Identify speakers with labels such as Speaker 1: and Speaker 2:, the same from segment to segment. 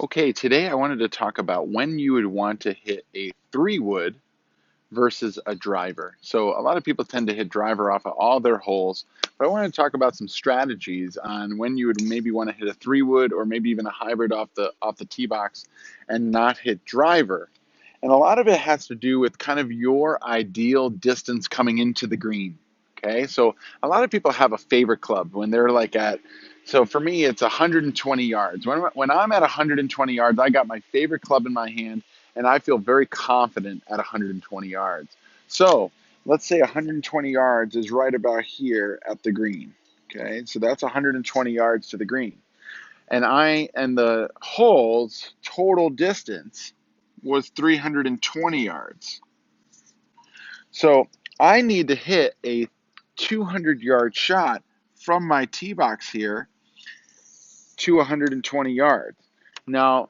Speaker 1: Okay, today I wanted to talk about when you would want to hit a 3-wood versus a driver. So a lot of people tend to hit driver off of all their holes, but I want to talk about some strategies on when you would maybe want to hit a 3-wood or maybe even a hybrid off the tee box and not hit driver. And a lot of it has to do with kind of your ideal distance coming into the green. Okay, so a lot of people have a favorite club when they're like so for me, it's 120 yards. When I'm at 120 yards, I got my favorite club in my hand, and I feel very confident at 120 yards. So let's say 120 yards is right about here at the green. Okay, so that's 120 yards to the green. And the hole's total distance was 320 yards. So I need to hit a 200-yard shot from my tee box here to 120 yards. Now,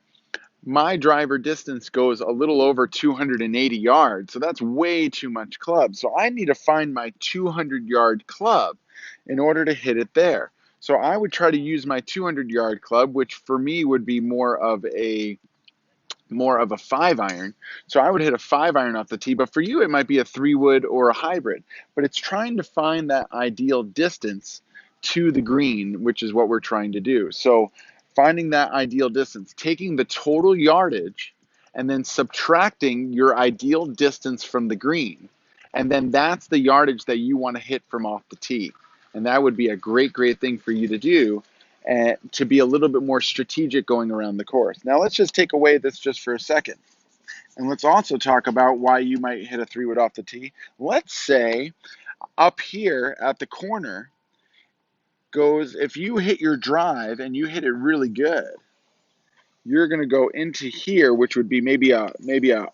Speaker 1: my driver distance goes a little over 280 yards, so that's way too much club. So I need to find my 200-yard club in order to hit it there. So I would try to use my 200-yard club, which for me would be more of a 5-iron. So I would hit a 5-iron off the tee, but for you it might be a 3-wood or a hybrid. But it's trying to find that ideal distance to the green, which is what we're trying to do. So finding that ideal distance, taking the total yardage and then subtracting your ideal distance from the green. And then that's the yardage that you want to hit from off the tee. And that would be a great thing for you to do, to be a little bit more strategic going around the course. Now let's just take away this just for a second. And let's also talk about why you might hit a 3-wood off the tee. Let's say up here at the corner goes, if you hit your drive and you hit it really good, you're going to go into here, which would be maybe a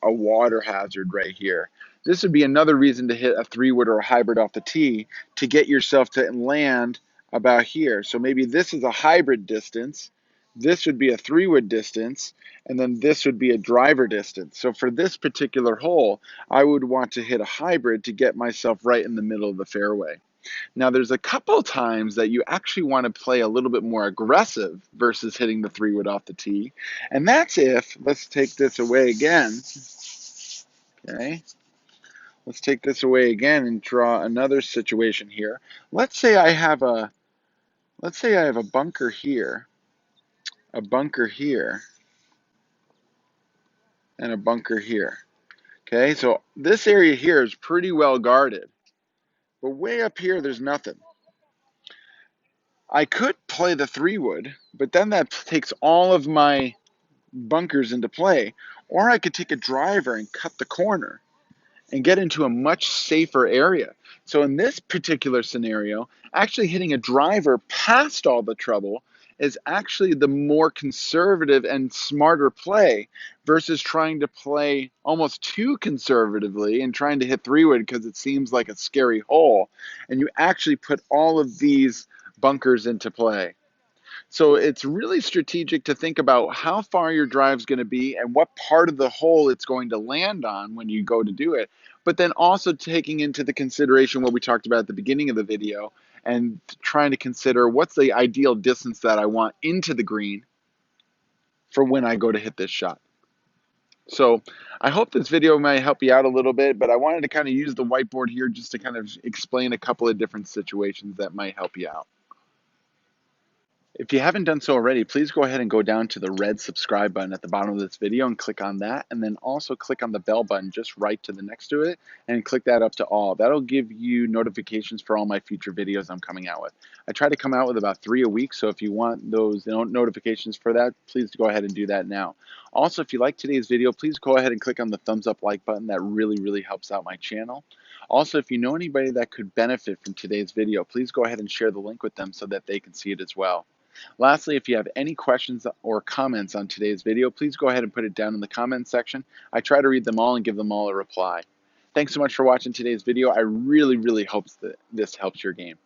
Speaker 1: water hazard right here. This would be another reason to hit a 3-wood or a hybrid off the tee to get yourself to land about here. So maybe this is a hybrid distance, this would be a 3-wood distance, and then this would be a driver distance. So for this particular hole, I would want to hit a hybrid to get myself right in the middle of the fairway. Now, there's a couple times that you actually want to play a little bit more aggressive versus hitting the 3-wood off the tee. And that's if, let's take this away again. Okay. Let's take this away again and draw another situation here. Let's say I have a bunker here, a bunker here, and a bunker here. Okay, so this area here is pretty well guarded. But way up here, there's nothing. I could play the 3-wood, but then that takes all of my bunkers into play, or I could take a driver and cut the corner and get into a much safer area. So in this particular scenario, actually hitting a driver past all the trouble is actually the more conservative and smarter play versus trying to play almost too conservatively and trying to hit 3-wood because it seems like a scary hole, and you actually put all of these bunkers into play. So it's really strategic to think about how far your drive's going to be and what part of the hole it's going to land on when you go to do it. But then also taking into the consideration what we talked about at the beginning of the video and trying to consider what's the ideal distance that I want into the green for when I go to hit this shot. So I hope this video might help you out a little bit, but I wanted to kind of use the whiteboard here just to kind of explain a couple of different situations that might help you out. If you haven't done so already, please go ahead and go down to the red subscribe button at the bottom of this video and click on that, and then also click on the bell button just right to the next to it and click that up to all. That'll give you notifications for all my future videos I'm coming out with. I try to come out with about 3 a week, so if you want those notifications for that, please go ahead and do that now. Also, if you like today's video, please go ahead and click on the thumbs up like button. That really helps out my channel. Also, if you know anybody that could benefit from today's video, please go ahead and share the link with them so that they can see it as well. Lastly, if you have any questions or comments on today's video, please go ahead and put it down in the comments section. I try to read them all and give them all a reply. Thanks so much for watching today's video. I really hope that this helps your game.